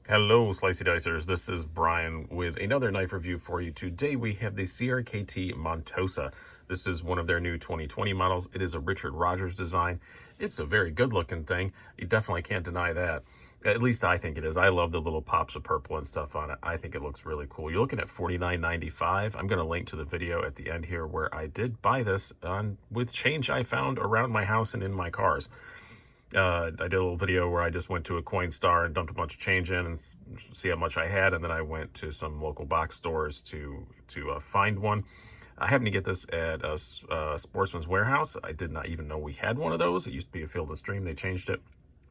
Hello, Slicey Dicers. This is Brian with another knife review for you. Today we have the CRKT Montosa. This is one of their new 2020 models. It is a Richard Rodgers design. It's a very good looking thing. You definitely can't deny that. At least I think it is. I love the little pops of purple and stuff on it. I think it looks really cool. You're looking at $49.95. I'm going to link to the video at the end here where I did buy this with change I found around my house and in my cars. I did a little video where I just went to a Coinstar and dumped a bunch of change in and see how much I had, and then I went to some local box stores to find one. I happened to get this at a Sportsman's Warehouse. I did not even know we had one of those. It used to be a Field and Stream. They changed it,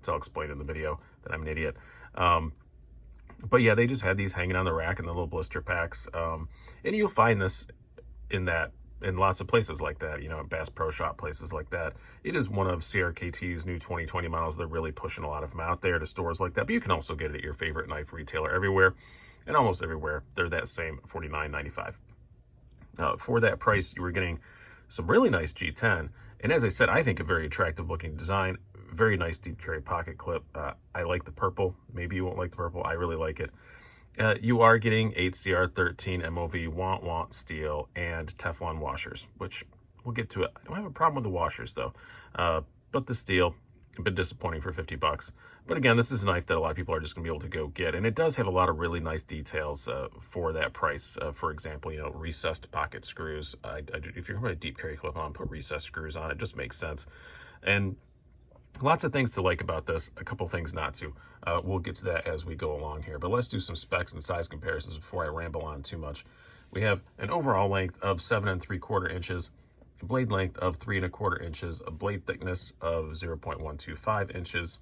so I'll explain in the video that I'm an idiot. But yeah, they just had these hanging on the rack in the little blister packs, and you'll find this in lots of places like that, Bass Pro Shop, places like that. It is one of CRKT's new 2020 models. They're really pushing a lot of them out there to stores like that, but you can also get it at your favorite knife retailer everywhere, and almost everywhere. They're that same $49.95. For that price, you were getting some really nice G10, and as I said, I think a very attractive looking design, very nice deep carry pocket clip. I like the purple. Maybe you won't like the purple. I really like it. You are getting 8CR13 MOV want steel and Teflon washers, which we'll get to it. I don't have a problem with the washers though, but the steel, a bit disappointing for 50 bucks. But again, this is a knife that a lot of people are just gonna be able to go get, and it does have a lot of really nice details for that price. For example, recessed pocket screws. If you're going to deep carry clip on, put recessed screws on. It just makes sense. And lots of things to like about this, a couple things not to. We'll get to that as we go along here, but let's do some specs and size comparisons before I ramble on too much. We have an overall length of 7 3/4 inches, a blade length of 3 1/4 inches, a blade thickness of 0.125 inches,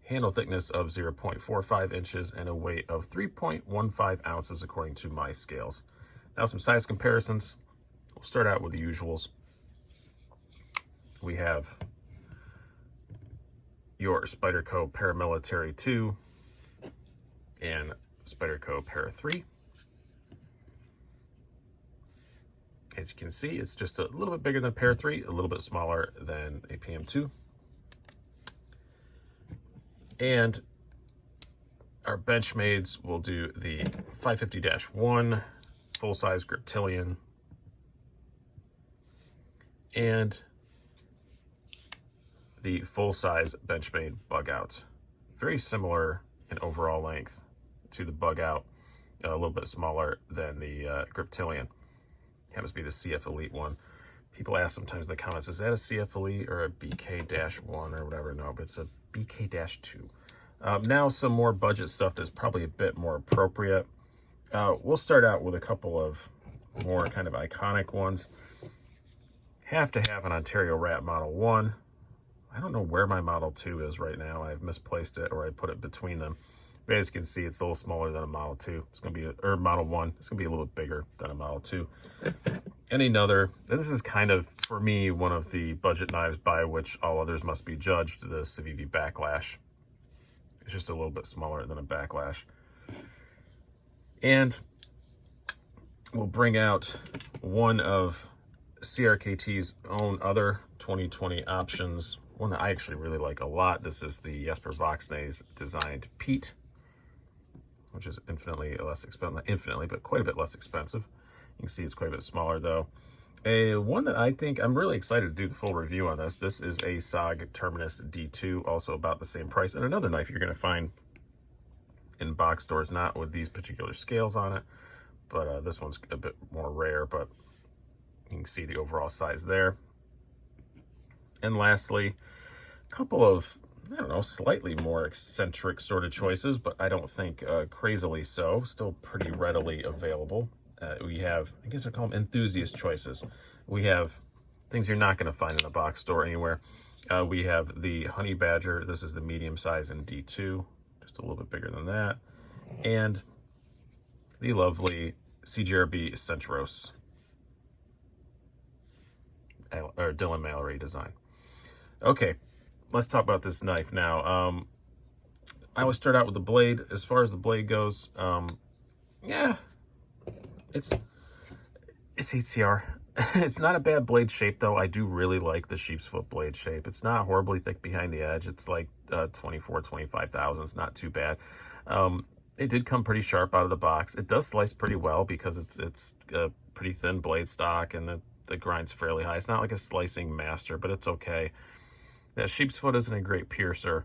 handle thickness of 0.45 inches, and a weight of 3.15 ounces according to my scales. Now some size comparisons. We'll start out with the usuals. We have your Spyderco Paramilitary 2 and Spyderco Para 3. As you can see, it's just a little bit bigger than Para 3, a little bit smaller than a PM2. And our Benchmades will do the 550-1 full-size Griptilian and the full-size Benchmade Bug Out. Very similar in overall length to the Bug Out, a little bit smaller than the Griptilian. Happens to be the CF Elite one. People ask sometimes in the comments, is that a CF Elite or a BK-1 or whatever? No, but it's a BK-2. Now some more budget stuff that's probably a bit more appropriate. We'll start out with a couple of more kind of iconic ones. Have to have an Ontario Rat Model 1. I don't know where my Model 2 is right now. I've misplaced it, or I put it between them. But as you can see, it's a little smaller than a Model 2. It's going to be, or Model 1. It's going to be a little bit bigger than a Model 2. And another, this is kind of, for me, one of the budget knives by which all others must be judged, the Civivi Backlash. It's just a little bit smaller than a Backlash. And we'll bring out one of CRKT's own other 2020 options, one that I actually really like a lot. This is the Jesper Voxnaes designed Pete, which is infinitely less expensive, not infinitely, but quite a bit less expensive. You can see it's quite a bit smaller though. One that I think I'm really excited to do the full review on this. This is a SOG Terminus D2, also about the same price, and another knife you're going to find in box stores, not with these particular scales on it, but this one's a bit more rare, but you can see the overall size there. And lastly, a couple of, I don't know, slightly more eccentric sort of choices, but I don't think crazily so. Still pretty readily available. We have, I guess I call them enthusiast choices. We have things you're not going to find in a box store anywhere. We have the Honey Badger. This is the medium size in D2, just a little bit bigger than that. And the lovely CGRB Centros, or Dylan Mallory design. Okay, let's talk about this knife now. I always start out with the blade. As far as the blade goes, yeah, it's 8CR. It's not a bad blade shape, though. I do really like the sheep's foot blade shape. It's not horribly thick behind the edge. It's like 24, 25 thousandths. Not too bad. It did come pretty sharp out of the box. It does slice pretty well because it's a pretty thin blade stock, and the grind's fairly high. It's not like a slicing master, but it's okay. That sheep's foot isn't a great piercer,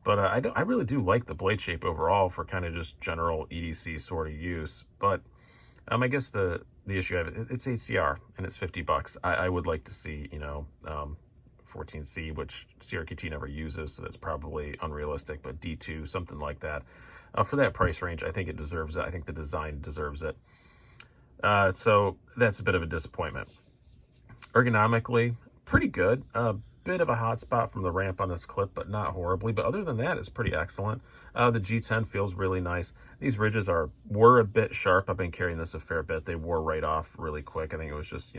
but I really do like the blade shape overall for kind of just general EDC sort of use. But I guess the issue I have, it's HCR and it's $50. I would like to see, 14C, which CRKT never uses, so that's probably unrealistic, but D2, something like that. For that price range, I think it deserves it. I think the design deserves it. So that's a bit of a disappointment. Ergonomically, pretty good. A bit of a hot spot from the ramp on this clip, but not horribly. But other than that, it's pretty excellent. The G10 feels really nice. These ridges were a bit sharp. I've been carrying this a fair bit. They wore right off really quick. I think it was just,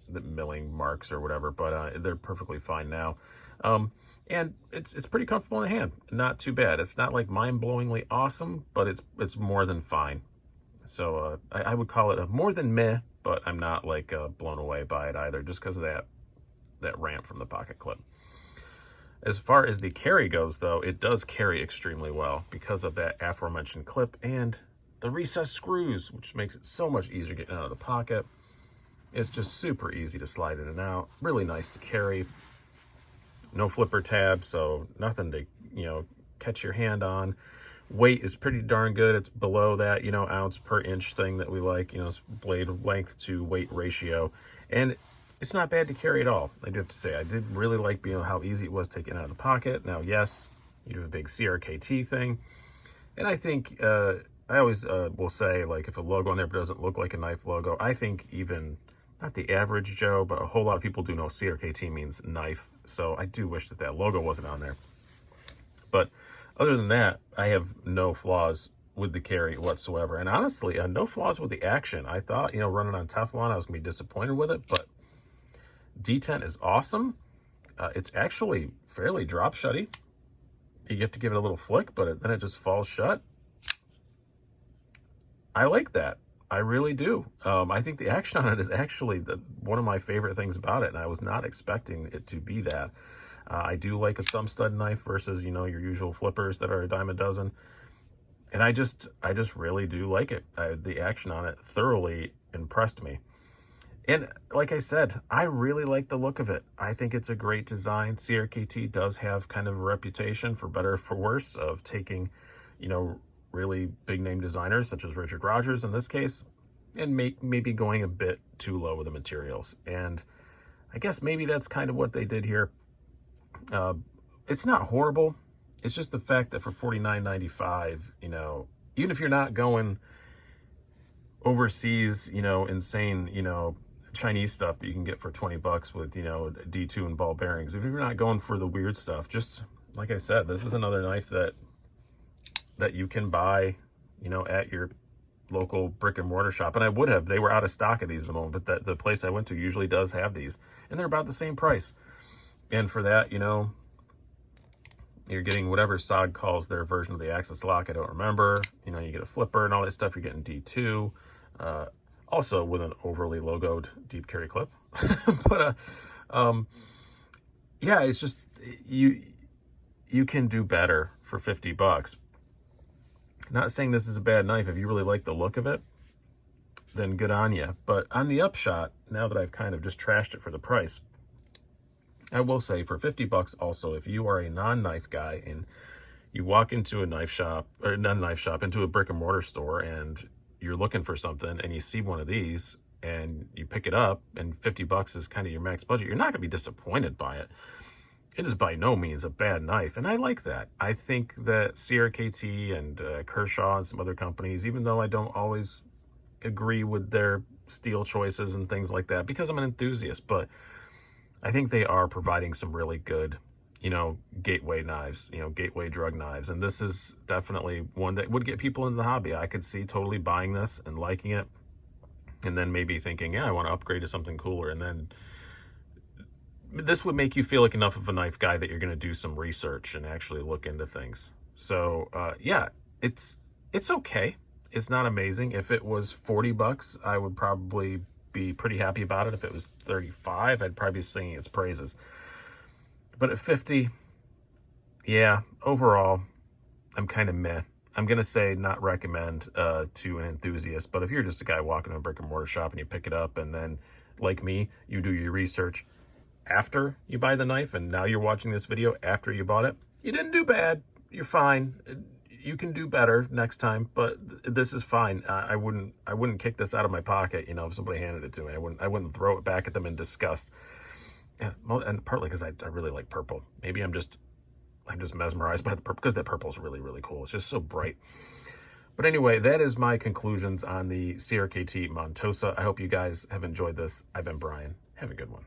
the milling marks or whatever, but they're perfectly fine now. And it's pretty comfortable in the hand. Not too bad. It's not like mind-blowingly awesome, but it's more than fine. So I would call it a more than meh, but I'm not like blown away by it either, just because of that ramp from the pocket clip. As far as the carry goes, though, it does carry extremely well because of that aforementioned clip and the recessed screws, which makes it so much easier getting out of the pocket. It's just super easy to slide in and out. Really nice to carry. No flipper tab, so nothing to, catch your hand on. Weight is pretty darn good. It's below that, ounce per inch thing that we like, blade length to weight ratio. And it's not bad to carry at all, I do have to say. I did really like how easy it was taking it out of the pocket. Now, yes, you do a big CRKT thing. And I think, I always will say, like, if a logo on there doesn't look like a knife logo, I think even, not the average Joe, but a whole lot of people do know CRKT means knife. So I do wish that logo wasn't on there. But other than that, I have no flaws with the carry whatsoever. And honestly, no flaws with the action. I thought, running on Teflon, I was going to be disappointed with it. But D10 is awesome. It's actually fairly drop shutty. You have to give it a little flick, but then it just falls shut. I like that. I really do. I think the action on it is actually one of my favorite things about it, and I was not expecting it to be that. I do like a thumb stud knife versus, your usual flippers that are a dime a dozen. And I just really do like it. The action on it thoroughly impressed me. And like I said, I really like the look of it. I think it's a great design. CRKT does have kind of a reputation, for better or for worse, of taking, really big name designers such as Richard Rodgers in this case, and maybe going a bit too low with the materials. And I guess maybe that's kind of what they did here. It's not horrible. It's just the fact that for $49.95, even if you're not going overseas, insane, Chinese stuff that you can get for $20 with, D2 and ball bearings. If you're not going for the weird stuff, just like I said, this is another knife that you can buy, at your local brick and mortar shop. And they were out of stock of these at the moment, but the place I went to usually does have these, and they're about the same price. And for that, you're getting whatever SOG calls their version of the Axis lock. I don't remember. You get a flipper and all that stuff. You're getting D2. Also with an overly logoed deep carry clip. But yeah, it's just you can do better for $50. Not saying this is a bad knife. If you really like the look of it, then good on you. But on the upshot, now that I've kind of just trashed it for the price, I will say for $50 also, if you are a non-knife guy and you walk into a knife shop, or not a knife shop, into a brick and mortar store, and you're looking for something and you see one of these and you pick it up and $50 is kind of your max budget, you're not going to be disappointed by it. It is by no means a bad knife, and I like that. I think that CRKT and Kershaw and some other companies, even though I don't always agree with their steel choices and things like that, because I'm an enthusiast, but I think they are providing some really good, gateway knives, gateway drug knives. And this is definitely one that would get people into the hobby. I could see totally buying this and liking it, and then maybe thinking, yeah, I want to upgrade to something cooler. And then this would make you feel like enough of a knife guy that you're going to do some research and actually look into things. So yeah, it's okay. It's not amazing. If it was $40, I would probably be pretty happy about it. If it was $35, I'd probably be singing its praises. But at $50, yeah, overall, I'm kind of meh I'm going to say not recommend to an enthusiast, but if you're just a guy walking to a brick and mortar shop and you pick it up and then, like me, you do your research after you buy the knife and now you're watching this video after you bought it, you didn't do bad. You're fine. You can do better next time, but this is fine. I wouldn't kick this out of my pocket, you know, if somebody handed it to me. I wouldn't throw it back at them in disgust. And partly because I really like purple. Maybe I'm just mesmerized by the purple because that purple is really, really cool. It's just so bright. But anyway, that is my conclusions on the CRKT Montosa. I hope you guys have enjoyed this. I've been Brian. Have a good one.